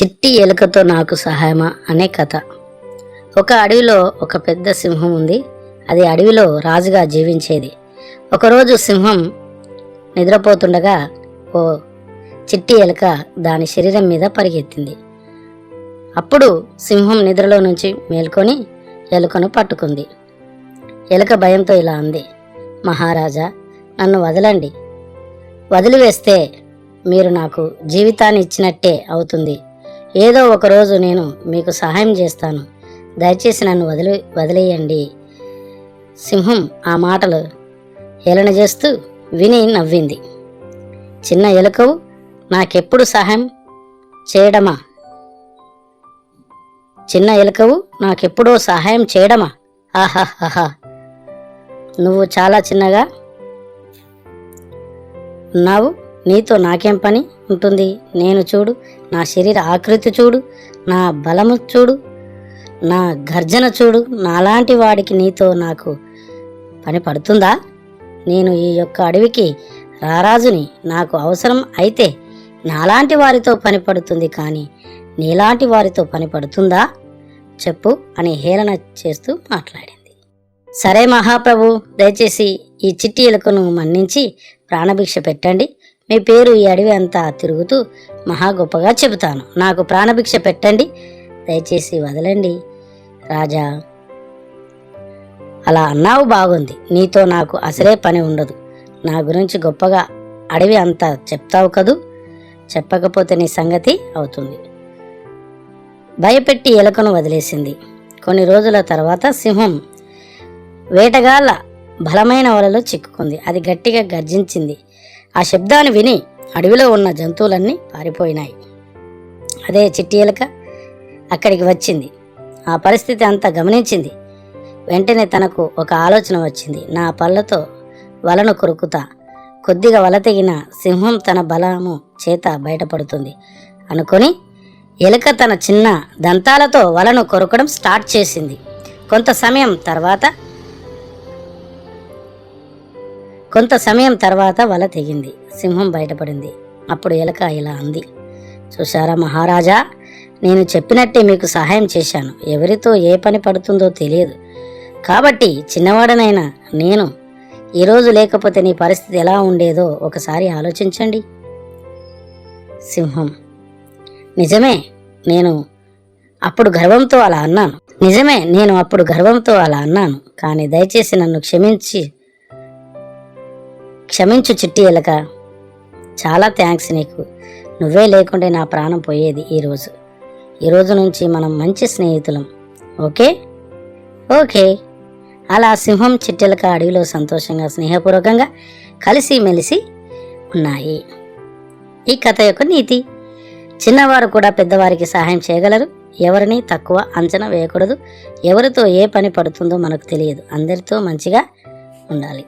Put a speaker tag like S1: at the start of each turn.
S1: చిట్టి ఎలుకతో నాకు సహాయమా అనే కథ. ఒక అడవిలో ఒక పెద్ద సింహం ఉంది. అది అడవిలో రాజుగా జీవించేది. ఒకరోజు సింహం నిద్రపోతుండగా ఓ చిట్టి ఎలుక దాని శరీరం మీద పరిగెత్తింది. అప్పుడు సింహం నిద్రలో నుంచి మేల్కొని ఎలుకను పట్టుకుంది. ఎలుక భయంతో ఇలా అంది, మహారాజా, నన్ను వదలండి. వదిలివేస్తే మీరు నాకు జీవితాన్ని ఇచ్చినట్టే అవుతుంది. ఏదో ఒకరోజు నేను మీకు సహాయం చేస్తాను. దయచేసి నన్ను వదిలేయండి. సింహం ఆ మాటలు హేళన చేస్తూ విని నవ్వింది. చిన్న ఎలుకవు నాకెప్పుడు సహాయం చేయడమా? చిన్న ఎలుకవు నాకెప్పుడో సహాయం చేయడమా? ఆహాహా, నువ్వు చాలా చిన్నగా ఉన్నావు. నీతో నాకేం పని ఉంటుంది? నేను చూడు, నా శరీర ఆకృతి చూడు, నా బలము చూడు, నా గర్జన చూడు. నాలాంటి వాడికి నీతో నాకు పని పడుతుందా? నేను ఈ యొక్క అడవికి రారాజుని. నాకు అవసరం అయితే నాలాంటి వారితో పని పడుతుంది, కానీ నీలాంటి వారితో పని పడుతుందా చెప్పు అని హేళన చేస్తూ మాట్లాడింది. సరే మహాప్రభు, దయచేసి ఈ చిట్టి ఎలుకను మన్నించి ప్రాణభిక్ష పెట్టండి. మీ పేరు ఈ అడవి అంతా తిరుగుతూ మహా గొప్పగా చెబుతాను. నాకు ప్రాణభిక్ష పెట్టండి, దయచేసి వదలండి రాజా. అలా అన్నావు, బాగుంది. నీతో నాకు అసలే పని ఉండదు. నా గురించి గొప్పగా అడవి అంతా చెప్తావు కదూ. చెప్పకపోతే నీ సంగతి అవుతుంది. భయపెట్టి ఎలుకను వదిలేసింది. కొన్ని రోజుల తర్వాత సింహం వేటగాళ్ళ బలమైన వలలో చిక్కుకుంది. అది గట్టిగా గర్జించింది. ఆ శబ్దాన్ని విని అడవిలో ఉన్న జంతువులన్నీ పారిపోయినాయి. అదే చిట్టి ఎలుక అక్కడికి వచ్చింది. ఆ పరిస్థితి అంతా గమనించింది. వెంటనే తనకు ఒక ఆలోచన వచ్చింది. నా పళ్ళతో వలను కొరుకుతా. కొద్దిగా వల తెగిన సింహం తన బలము చేత బయటపడుతుంది అనుకొని ఎలుక తన చిన్న దంతాలతో వలను కొరకడం స్టార్ట్ చేసింది. కొంత సమయం తర్వాత వల తెగింది. సింహం బయటపడింది. అప్పుడు ఎలుక ఇలా అంది, చూశారా మహారాజా, నేను చెప్పినట్టే మీకు సహాయం చేశాను. ఎవరితో ఏ పని పడుతుందో తెలియదు. కాబట్టి చిన్నవాడనైనా నేను ఈరోజు లేకపోతే నీ పరిస్థితి ఎలా ఉండేదో ఒకసారి ఆలోచించండి. సింహం, నిజమే, నేను అప్పుడు గర్వంతో అలా అన్నాను. కానీ దయచేసి నన్ను క్షమించు చిట్టి ఎలుక. చాలా థ్యాంక్స్ నీకు. నువ్వే లేకుంటే నా ప్రాణం పోయేది. ఈ రోజు నుంచి మనం మంచి స్నేహితులం. ఓకే. అలా సింహం చిట్టెలక అడవిలో సంతోషంగా స్నేహపూర్వకంగా కలిసి మెలిసి ఉన్నాయి. ఈ కథ యొక్క నీతి: చిన్నవారు కూడా పెద్దవారికి సహాయం చేయగలరు. ఎవరిని తక్కువ అంచనా వేయకూడదు. ఎవరితో ఏ పని పడుతుందో మనకు తెలియదు. అందరితో మంచిగా ఉండాలి.